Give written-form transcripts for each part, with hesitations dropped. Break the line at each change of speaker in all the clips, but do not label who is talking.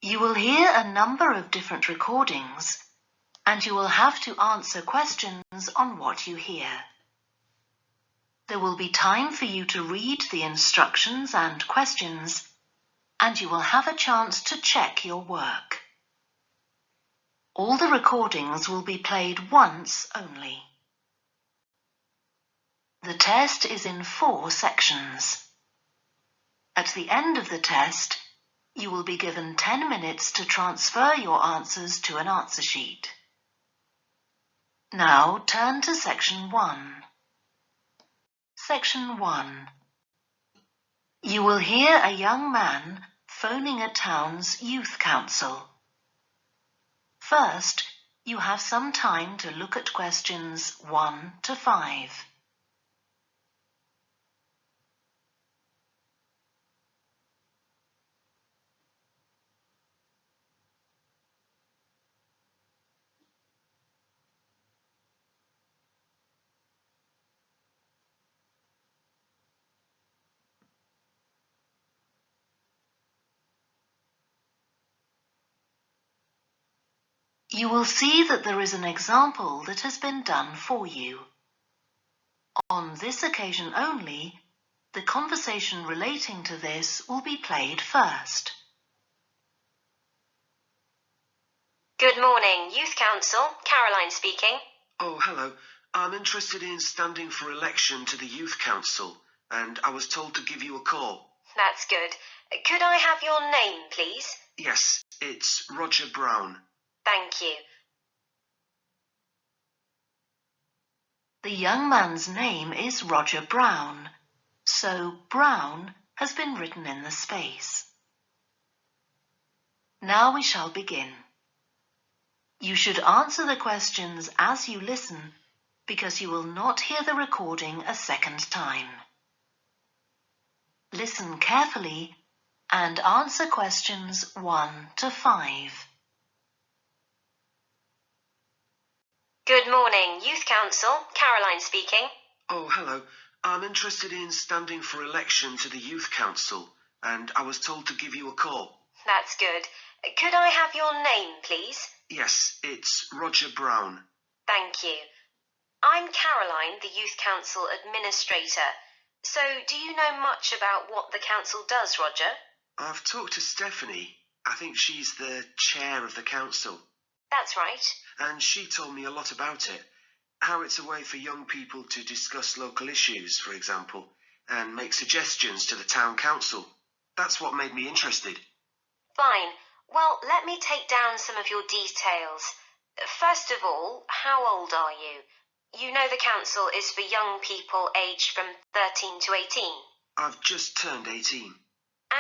You will hear a number of different recordings, and you will have to answer questions on what you hear. There will be time for you to read the instructions and questions, and you will have a chance to check your work. All the recordings will be played once only. The test is in 4 sections. At the end of the test, you will be given 10 minutes to transfer your answers to an answer sheet. Now turn to Section 1. Section 1. You will hear a young man phoning a town's youth council. First, you have some time to look at questions 1 to 5. You will see that there is an example that has been done for you. On this occasion only, the conversation relating to this will be played first.
Good morning, Youth Council. Caroline speaking.
Oh, hello. I'm interested in standing for election to the Youth Council, and I was told to give you a call.
That's good. Could I have your name, please?
Yes, it's Roger Brown.
Thank you.
The young man's name is Roger Brown, so Brown has been written in the space. Now we shall begin. You should answer the questions as you listen, because you will not hear the recording a second time. Listen carefully and answer questions 1 to 5.
Good morning, Youth Council. Caroline speaking.
Oh, hello. I'm interested in standing for election to the Youth Council, and I was told to give you a call.
That's good. Could I have your name, please?
Yes, it's Roger Brown.
Thank you. I'm Caroline, the Youth Council Administrator. So, do you know much about what the council does, Roger?
I've talked to Stephanie. I think she's the chair of the council.
That's right.
And she told me a lot about it. How it's a way for young people to discuss local issues, for example, and make suggestions to the town council. That's what made me interested.
Fine. Well, let me take down some of your details. First of all, how old are you? You know the council is for young people aged from 13 to 18.
I've just turned 18.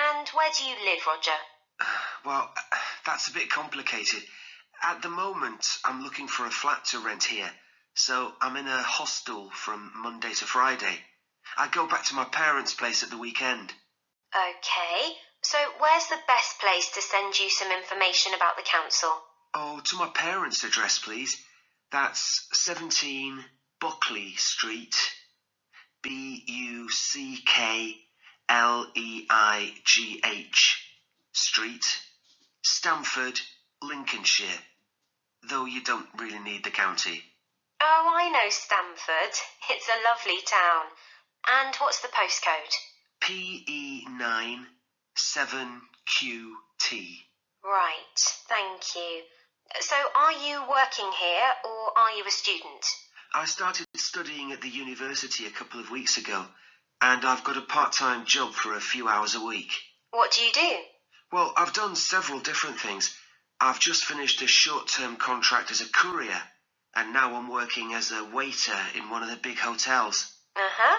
And where do you live, Roger?
Well, that's a bit complicated. At the moment, I'm looking for a flat to rent here, so I'm in a hostel from Monday to Friday. I go back to my parents' place at the weekend.
Okay, so where's the best place to send you some information about the council?
Oh, to my parents' address, please. That's 17 Buckley Street, Buckleigh Street, Stamford, Lincolnshire, though you don't really need the county.
Oh, I know Stamford. It's a lovely town. And what's the postcode?
PE9 7QT.
Right, thank you. So are you working here or are you a student?
I started studying at the university a couple of weeks ago, and I've got a part-time job for a few hours a week.
What do you do?
Well, I've done several different things. I've just finished a short-term contract as a courier, and now I'm working as a waiter in one of the big hotels.
Uh-huh.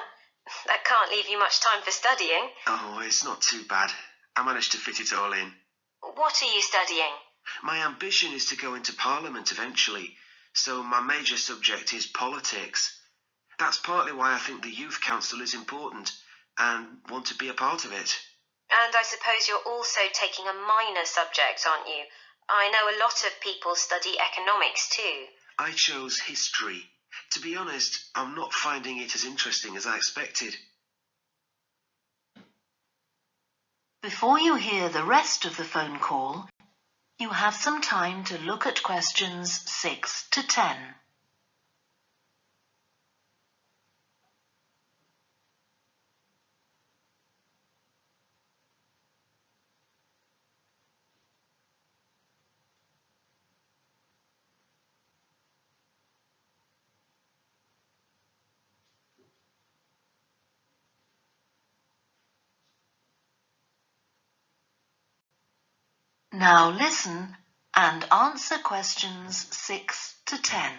That can't leave you much time for studying.
Oh, it's not too bad. I managed to fit it all in.
What are you studying?
My ambition is to go into Parliament eventually, so my major subject is politics. That's partly why I think the Youth Council is important and want to be a part of it.
And I suppose you're also taking a minor subject, aren't you? I know a lot of people study economics too.
I chose history. To be honest, I'm not finding it as interesting as I expected.
Before you hear the rest of the phone call, You have some time to look at questions 6 to 10. Now listen and answer questions 6 to 10.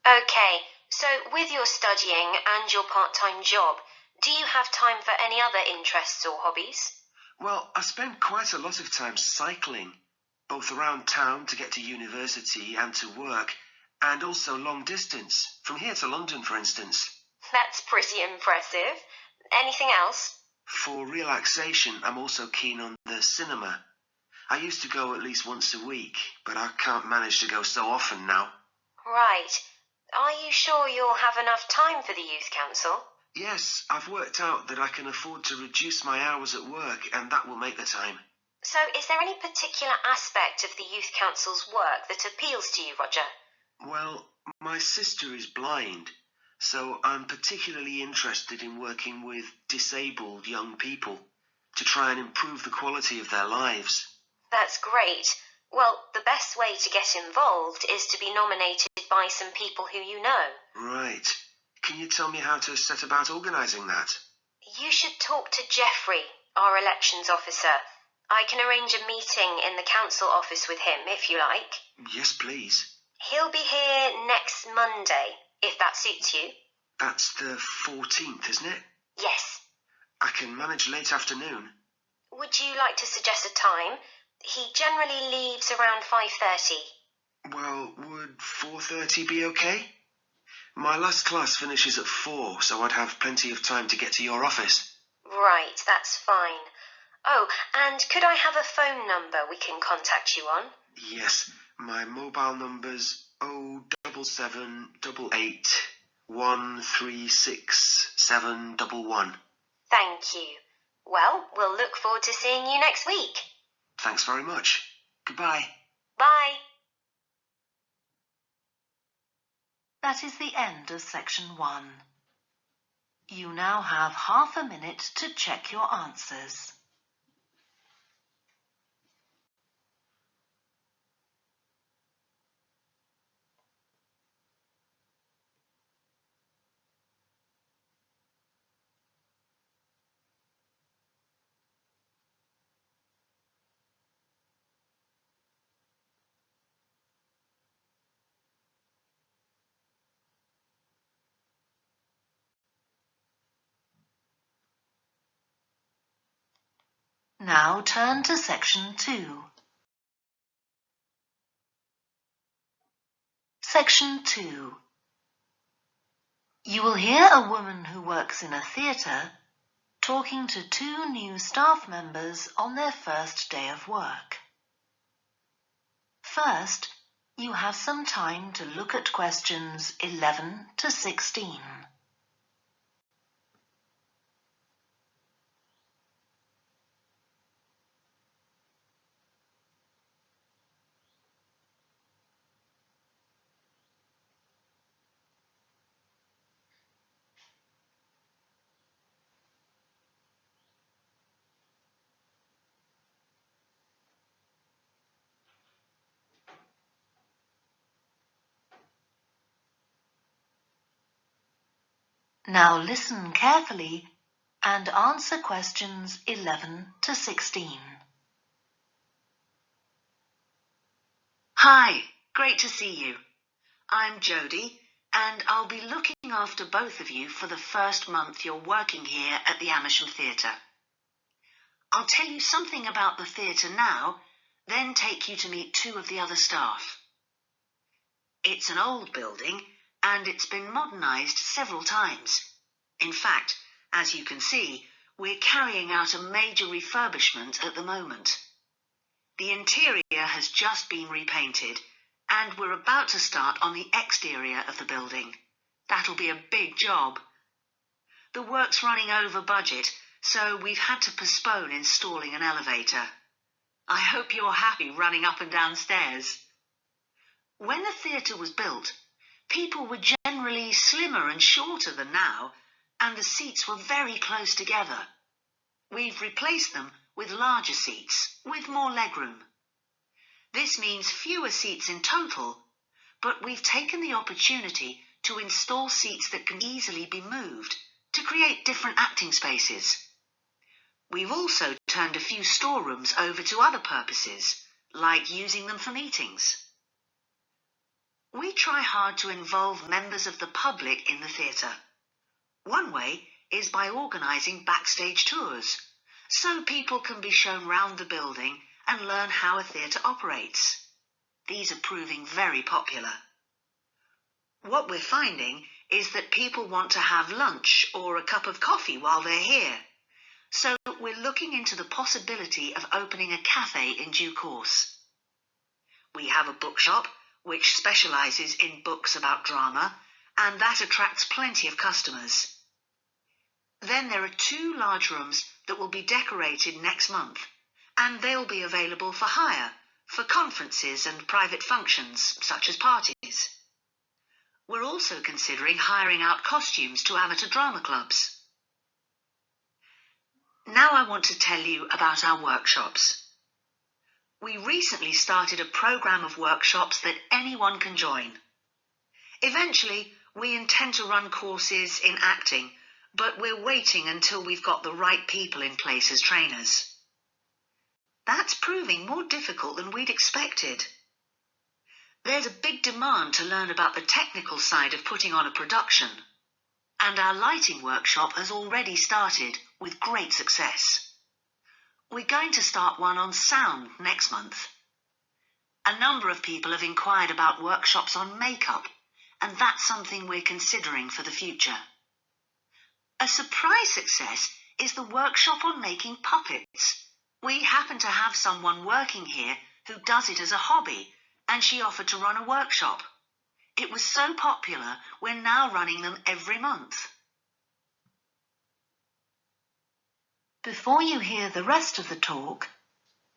Okay, so with your studying and your part-time job, do you have time for any other interests or hobbies?
Well, I spend quite a lot of time cycling, both around town to get to university and to work, and also long distance, from here to London, for instance.
That's pretty impressive. Anything else?
For relaxation, I'm also keen on the cinema. I used to go at least once a week, but I can't manage to go so often now.
Right. Are you sure you'll have enough time for the youth council?
Yes, I've worked out that I can afford to reduce my hours at work, and that will make the time.
So is there any particular aspect of the youth council's work that appeals to you, Roger?
Well, my sister is blind, so I'm particularly interested in working with disabled young people to try and improve the quality of their lives.
That's great. Well, the best way to get involved is to be nominated by some people who you know.
Right. Can you tell me how to set about organising that?
You should talk to Jeffrey, our elections officer. I can arrange a meeting in the council office with him, if you like.
Yes, please.
He'll be here next Monday, if that suits you.
That's the 14th, isn't it?
Yes.
I can manage late afternoon.
Would you like to suggest a time? He generally leaves around 5:30.
Well, would 4:30 be okay? My last class finishes at 4, so I'd have plenty of time to get to your office.
Right, that's fine. Oh, and could I have a phone number we can contact you on?
Yes, my mobile number's 07788 136 711.
Thank you. Well, we'll look forward to seeing you next week.
Thanks very much. Goodbye.
Bye.
That is the end of section 1. You now have half a minute to check your answers. Now turn to section 2. Section 2. You will hear a woman who works in a theatre talking to 2 new staff members on their first day of work. First, you have some time to look at questions 11 to 16. Now listen carefully and answer questions 11 to 16.
Hi, great to see you. I'm Jodie, and I'll be looking after both of you for the first month you're working here at the Amersham Theatre. I'll tell you something about the theatre now, then take you to meet 2 of the other staff. It's an old building, and it's been modernised several times. In fact, as you can see, we're carrying out a major refurbishment at the moment. The interior has just been repainted, and we're about to start on the exterior of the building. That'll be a big job. The work's running over budget, so we've had to postpone installing an elevator. I hope you're happy running up and down stairs. When the theatre was built, people were generally slimmer and shorter than now, and the seats were very close together. We've replaced them with larger seats, with more legroom. This means fewer seats in total, but we've taken the opportunity to install seats that can easily be moved to create different acting spaces. We've also turned a few storerooms over to other purposes, like using them for meetings. We try hard to involve members of the public in the theatre. One way is by organising backstage tours, so people can be shown round the building and learn how a theatre operates. These are proving very popular. What we're finding is that people want to have lunch or a cup of coffee while they're here, so we're looking into the possibility of opening a cafe in due course. We have a bookshop which specialises in books about drama, and that attracts plenty of customers. Then there are 2 large rooms that will be decorated next month, and they'll be available for hire for conferences and private functions, such as parties. We're also considering hiring out costumes to amateur drama clubs. Now I want to tell you about our workshops. We recently started a programme of workshops that anyone can join. Eventually, we intend to run courses in acting, but we're waiting until we've got the right people in place as trainers. That's proving more difficult than we'd expected. There's a big demand to learn about the technical side of putting on a production, and our lighting workshop has already started with great success. We're going to start one on sound next month. A number of people have inquired about workshops on makeup, and that's something we're considering for the future. A surprise success is the workshop on making puppets. We happen to have someone working here who does it as a hobby, and she offered to run a workshop. It was so popular, we're now running them every month.
Before you hear the rest of the talk,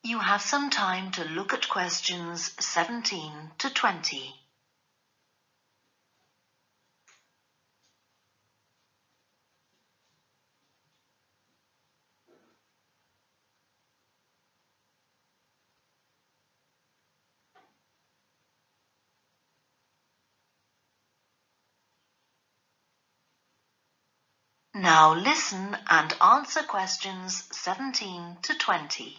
you have some time to look at questions 17 to 20. Now listen and answer questions 17 to 20.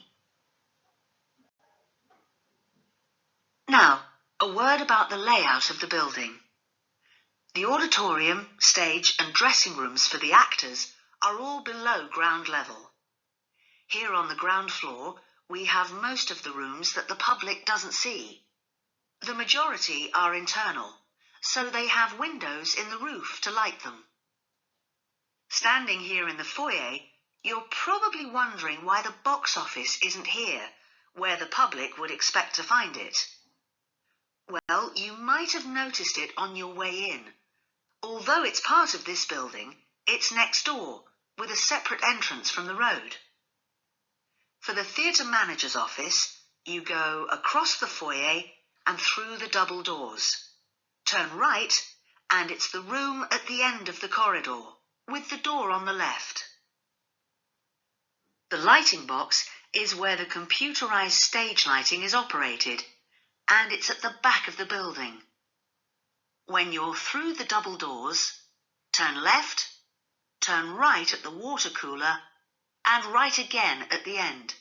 Now, a word about the layout of the building. The auditorium, stage and dressing rooms for the actors are all below ground level. Here on the ground floor, we have most of the rooms that the public doesn't see. The majority are internal, so they have windows in the roof to light them. Standing here in the foyer, you're probably wondering why the box office isn't here, where the public would expect to find it. Well, you might have noticed it on your way in. Although it's part of this building, it's next door, with a separate entrance from the road. For the theatre manager's office, you go across the foyer and through the double doors. Turn right, and it's the room at the end of the corridor, with the door on the left. The lighting box is where the computerized stage lighting is operated, and it's at the back of the building. When you're through the double doors, turn left, turn right at the water cooler, and right again at the end.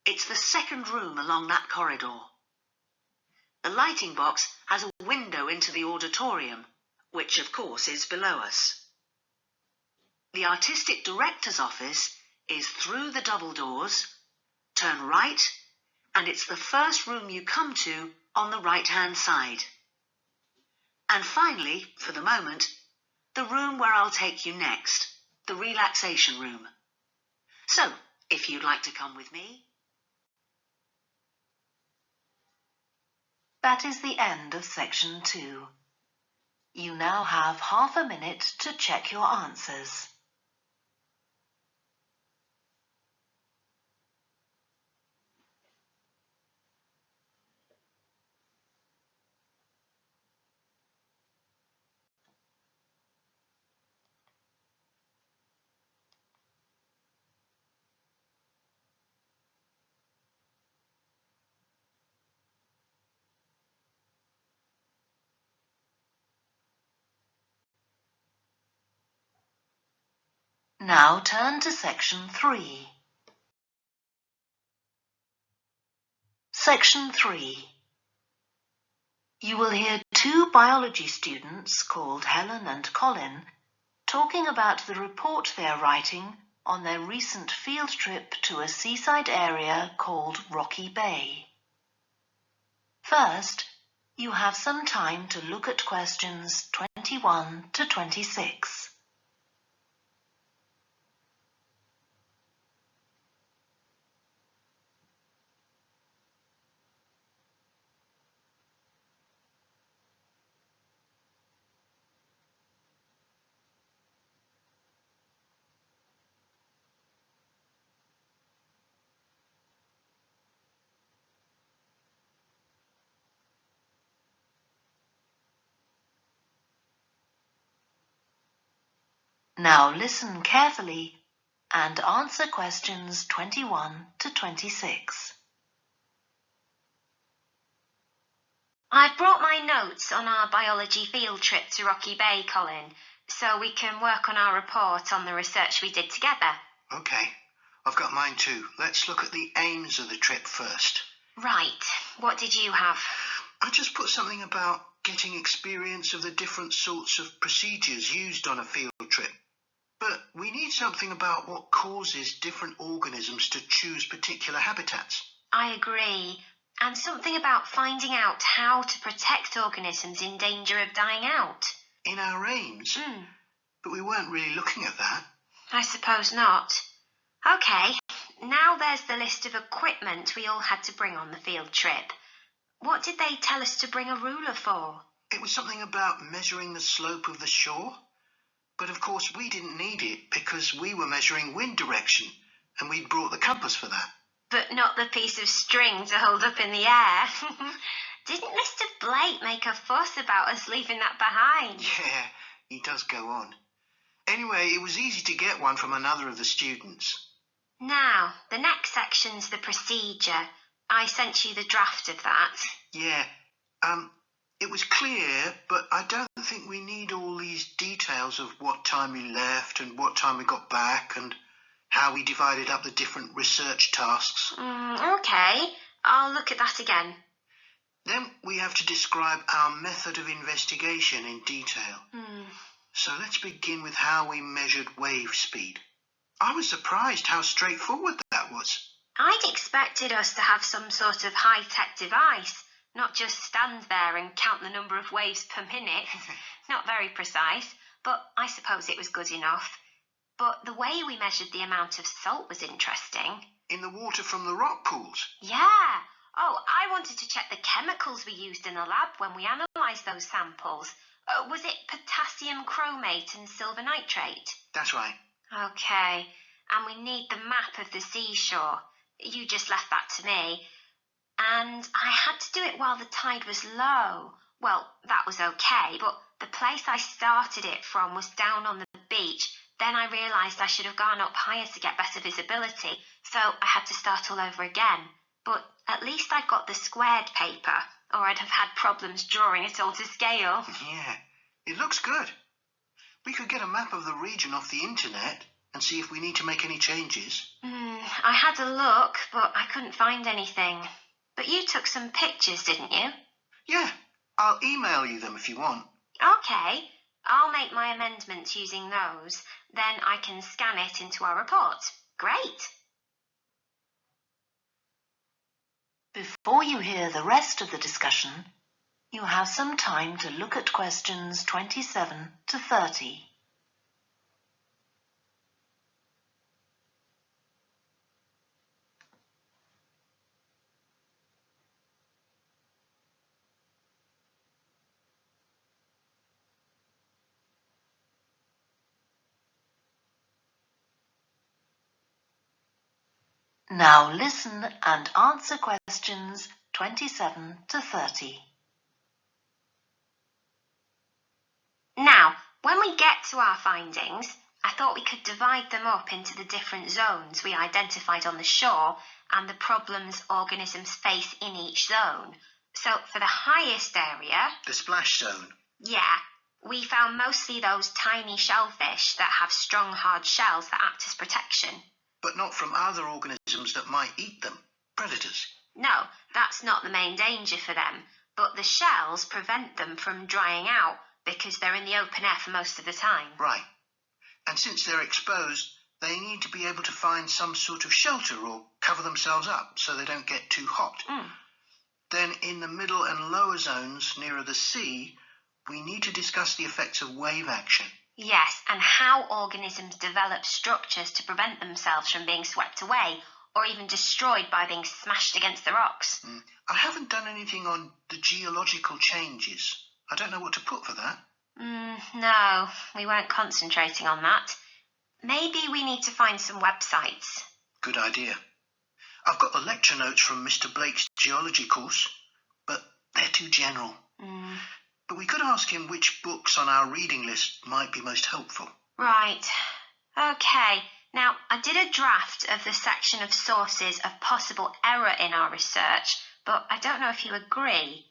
It's the second room along that corridor. The lighting box has a window into the auditorium, which of course is below us. The artistic director's office is through the double doors, turn right, and it's the first room you come to on the right-hand side. And finally, for the moment, the room where I'll take you next, the relaxation room. So, if you'd like to come with me.
That is the end of section 2. You now have half a minute to check your answers. Now turn to Section 3. Section 3. You will hear two biology students called Helen and Colin talking about the report they are writing on their recent field trip to a seaside area called Rocky Bay. First, you have some time to look at questions 21 to 26. Now listen carefully and answer questions 21 to 26.
I've brought my notes on our biology field trip to Rocky Bay, Colin, so we can work on our report on the research we did together.
OK, I've got mine too. Let's look at the aims of the trip first.
Right, what did you have?
I just put something about getting experience of the different sorts of procedures used on a field trip. But we need something about what causes different organisms to choose particular habitats.
I agree. And something about finding out how to protect organisms in danger of dying out.
In our aims? But we weren't really looking at that.
I suppose not. OK, now there's the list of equipment we all had to bring on the field trip. What did they tell us to bring a ruler for?
It was something about measuring the slope of the shore. But of course we didn't need it because we were measuring wind direction and we'd brought the compass for that.
But not the piece of string to hold up in the air. Didn't Mr. Blake make a fuss about us leaving that behind?
Yeah, he does go on. Anyway, it was easy to get one from another of the students.
Now, the next section's the procedure. I sent you the draft of that.
Yeah, it was clear, but I don't think we need all these details of what time we left and what time we got back and how we divided up the different research tasks.
OK, I'll look at that again.
Then we have to describe our method of investigation in detail. So let's begin with how we measured wave speed. I was surprised how straightforward that was.
I'd expected us to have some sort of high-tech device, not just stand there and count the number of waves per minute. Not very precise, but I suppose it was good enough. But the way we measured the amount of salt was interesting.
In the water from the rock pools?
Yeah. Oh, I wanted to check the chemicals we used in the lab when we analysed those samples. Was it potassium chromate and silver nitrate?
That's right.
OK. And we need the map of the seashore. You just left that to me. And I had to do it while the tide was low. Well, that was OK, but the place I started it from was down on the beach. Then I realised I should have gone up higher to get better visibility, so I had to start all over again. But at least I'd got the squared paper, or I'd have had problems drawing it all to scale.
Yeah, it looks good. We could get a map of the region off the internet and see if we need to make any changes.
I had a look, but I couldn't find anything. But you took some pictures, didn't you?
Yeah, I'll email you them if you want.
OK, I'll make my amendments using those. Then I can scan it into our report. Great.
Before you hear the rest of the discussion, you have some time to look at questions 27 to 30. Now listen and answer questions 27 to 30.
Now, when we get to our findings, I thought we could divide them up into the different zones we identified on the shore and the problems organisms face in each zone. So for the highest area...
The splash zone?
Yeah, We found mostly those tiny shellfish that have strong, hard shells that act as protection.
But not from other organisms that might eat them, predators.
No, that's not the main danger for them, but the shells prevent them from drying out because they're in the open air for most of the time.
Right. And since they're exposed, they need to be able to find some sort of shelter or cover themselves up so they don't get too hot. Then in the middle and lower zones nearer the sea, we need to discuss the effects of wave action.
Yes, and how organisms develop structures to prevent themselves from being swept away or even destroyed by being smashed against the rocks.
I haven't done anything on the geological changes. I don't know what to put for that.
No, we weren't concentrating on that. Maybe we need to find some websites.
Good idea. I've got the lecture notes from Mr. Blake's geology course, but they're too general. But we could ask him which books on our reading list might be most helpful.
Right. Okay. Now, I did a draft of the section of sources of possible error in our research, but I don't know if you agree.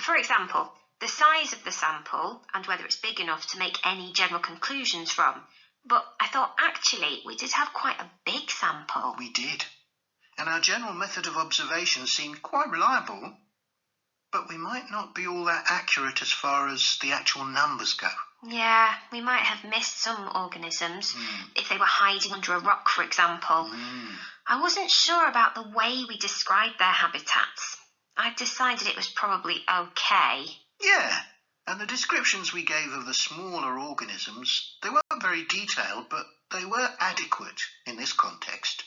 For example, the size of the sample and whether it's big enough to make any general conclusions from. But I thought actually we did have quite a big sample.
We did. And our general method of observation seemed quite reliable. But we might not be all that accurate as far as the actual numbers go.
Yeah, we might have missed some organisms, if they were hiding under a rock, for example. I wasn't sure about the way we described their habitats. I decided it was probably okay.
Yeah, and the descriptions we gave of the smaller organisms, they weren't very detailed, but they were adequate in this context.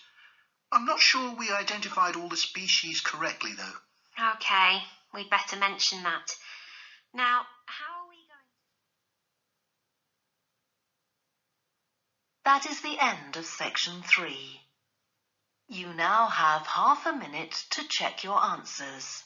I'm not sure we identified all the species correctly, though.
Okay. We'd better mention that. Now, how are we going?
That is the end of section 3. You now have half a minute to check your answers.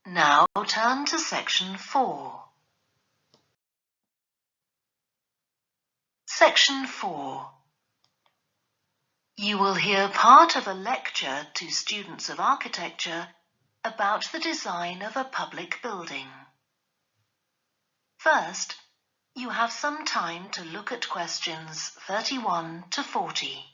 Now turn to section 4. Section 4. You will hear part of a lecture to students of architecture about the design of a public building. First, you have some time to look at questions 31 to 40.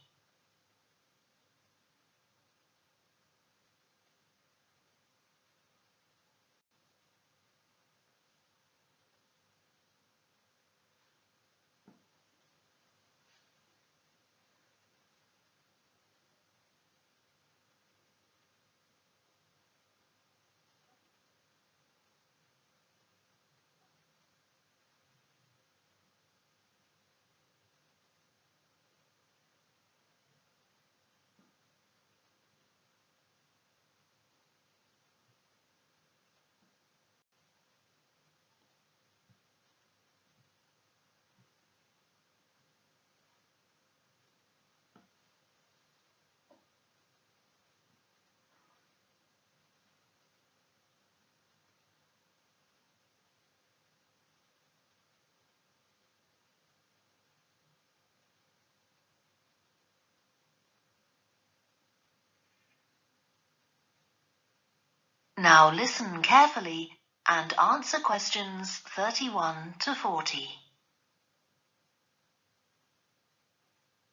Now listen carefully and answer questions 31 to 40.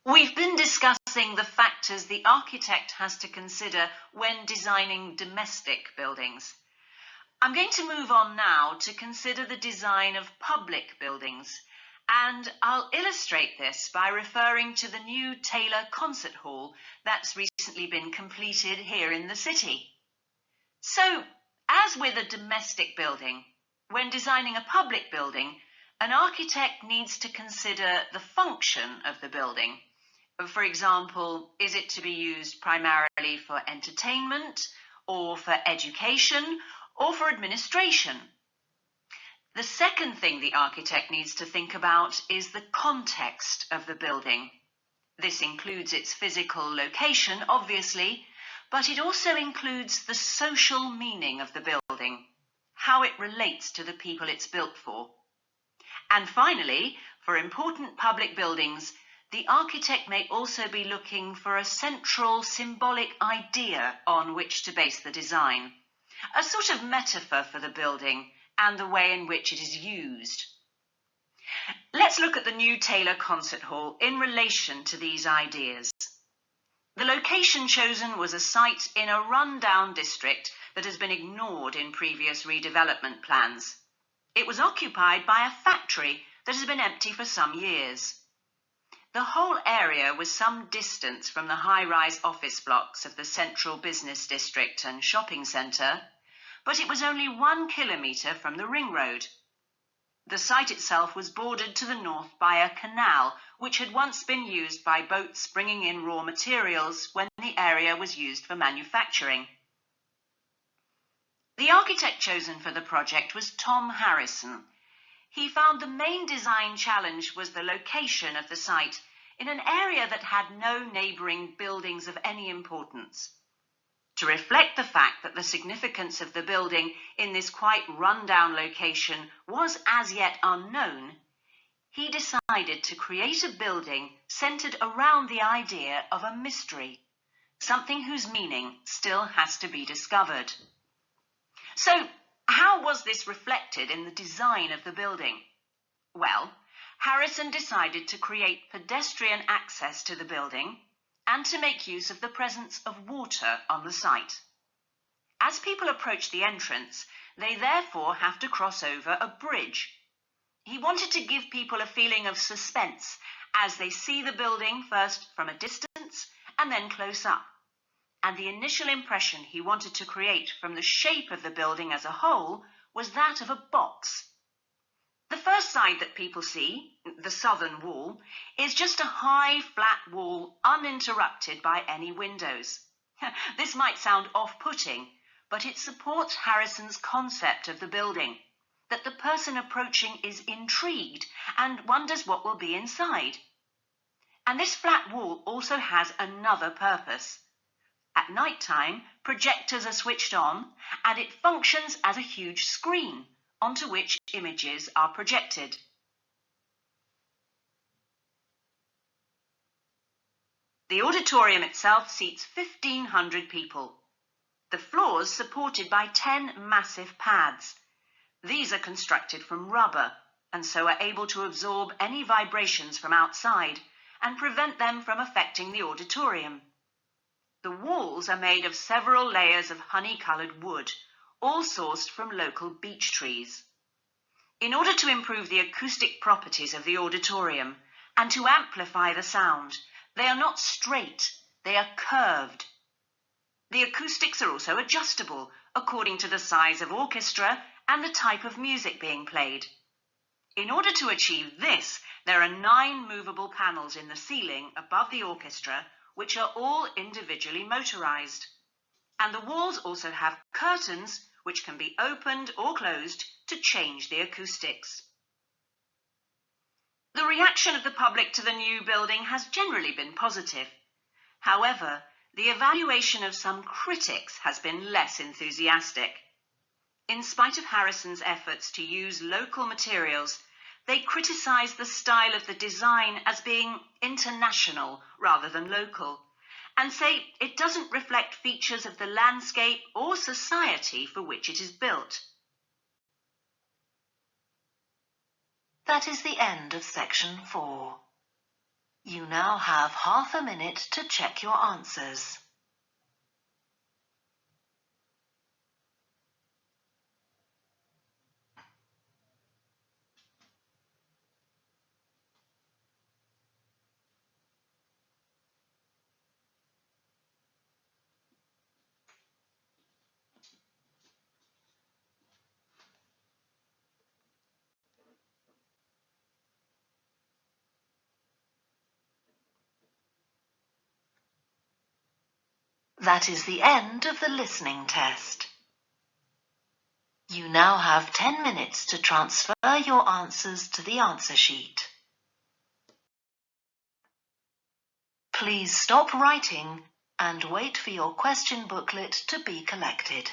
We've been discussing the factors the architect has to consider when designing domestic buildings. I'm going to move on now to consider the design of public buildings, and I'll illustrate this by referring to the new Taylor Concert Hall that's recently been completed here in the city. So, as with a domestic building, when designing a public building, an architect needs to consider the function of the building. For example, is it to be used primarily for entertainment, or for education, or for administration? The second thing the architect needs to think about is the context of the building. This includes its physical location, obviously, but it also includes the social meaning of the building, how it relates to the people it's built for. And finally, for important public buildings, the architect may also be looking for a central symbolic idea on which to base the design, a sort of metaphor for the building and the way in which it is used. Let's look at the new Taylor Concert Hall in relation to these ideas. The location chosen was a site in a run-down district that has been ignored in previous redevelopment plans. It was occupied by a factory that has been empty for some years. The whole area was some distance from the high-rise office blocks of the central business district and shopping centre, but it was only 1 kilometre from the ring road. The site itself was bordered to the north by a canal, which had once been used by boats bringing in raw materials when the area was used for manufacturing. The architect chosen for the project was Tom Harrison. He found the main design challenge was the location of the site in an area that had no neighbouring buildings of any importance. To reflect the fact that the significance of the building in this quite run-down location was as yet unknown, he decided to create a building centred around the idea of a mystery, something whose meaning still has to be discovered. So, how was this reflected in the design of the building? Well, Harrison decided to create pedestrian access to the building and to make use of the presence of water on the site. As people approach the entrance, they therefore have to cross over a bridge. He wanted to give people a feeling of suspense as they see the building first from a distance and then close up. And the initial impression he wanted to create from the shape of the building as a whole was that of a box. The first side that people see, the southern wall, is just a high, flat wall uninterrupted by any windows. This might sound off-putting, but it supports Harrison's concept of the building, that the person approaching is intrigued and wonders what will be inside. And this flat wall also has another purpose. At night time, projectors are switched on and it functions as a huge screen onto which images are projected. The auditorium itself seats 1,500 people. The floors supported by 10 massive pads. These are constructed from rubber and so are able to absorb any vibrations from outside and prevent them from affecting the auditorium. The walls are made of several layers of honey-coloured wood, all sourced from local beech trees. In order to improve the acoustic properties of the auditorium and to amplify the sound, they are not straight, they are curved. The acoustics are also adjustable according to the size of orchestra and the type of music being played. In order to achieve this, there are 9 movable panels in the ceiling above the orchestra, which are all individually motorized. And the walls also have curtains which can be opened or closed to change the acoustics. The reaction of the public to the new building has generally been positive. However, the evaluation of some critics has been less enthusiastic. In spite of Harrison's efforts to use local materials, they criticise the style of the design as being international rather than local, and say it doesn't reflect features of the landscape or society for which it is built.
That is the end of section 4. You now have half a minute to check your answers. That is the end of the listening test. You now have 10 minutes to transfer your answers to the answer sheet. Please stop writing and wait for your question booklet to be collected.